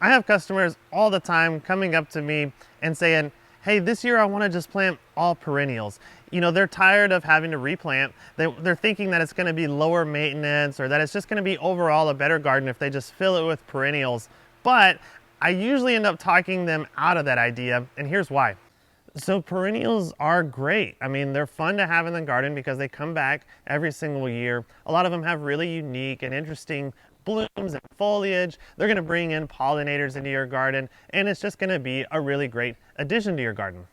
I have customers all the time coming up to me and saying, hey, this year I want to just plant all perennials. You know, they're tired of having to replant. They're thinking that it's going to be lower maintenance or that it's just going to be overall a better garden if they just fill it with perennials. But I usually end up talking them out of that idea, and here's why. So perennials are great. I mean, they're fun to have in the garden because they come back every single year. A lot of them have really unique and interesting blooms and foliage. They're going to bring in pollinators into your garden, and it's just going to be a really great addition to your garden.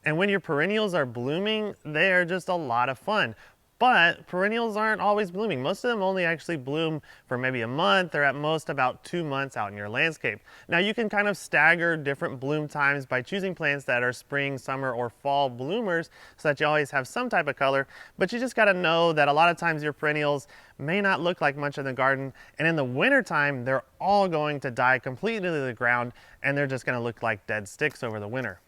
And when your perennials are blooming, they are just a lot of fun. But perennials aren't always blooming. Most of them only actually bloom for maybe a month or at most about 2 months out in your landscape. Now you can kind of stagger different bloom times by choosing plants that are spring, summer, or fall bloomers so that you always have some type of color. But you just gotta know that a lot of times your perennials may not look like much in the garden, and in the winter time, they're all going to die completely to the ground and they're just gonna look like dead sticks over the winter.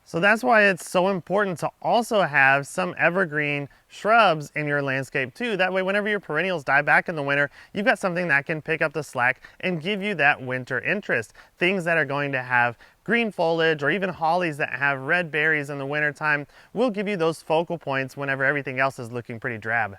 So that's why it's so important to also have some evergreen shrubs in your landscape too. That way, whenever your perennials die back in the winter, you've got something that can pick up the slack and give you that winter interest. Things that are going to have green foliage or even hollies that have red berries in the wintertime will give you those focal points whenever everything else is looking pretty drab.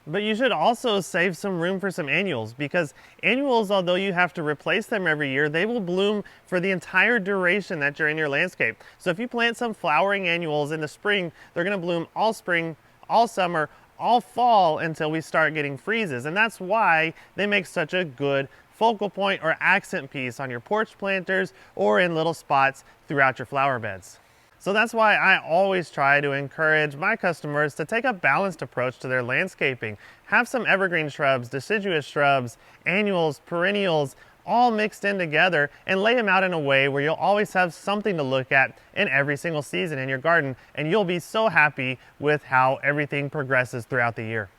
But you should also save some room for some annuals, because annuals, although you have to replace them every year, they will bloom for the entire duration that you're in your landscape. So if you plant some flowering annuals in the spring, they're going to bloom all spring, all summer, all fall until we start getting freezes. And that's why they make such a good focal point or accent piece on your porch planters or in little spots throughout your flower beds. So that's why I always try to encourage my customers to take a balanced approach to their landscaping. Have some evergreen shrubs, deciduous shrubs, annuals, perennials, all mixed in together, and lay them out in a way where you'll always have something to look at in every single season in your garden, and you'll be so happy with how everything progresses throughout the year.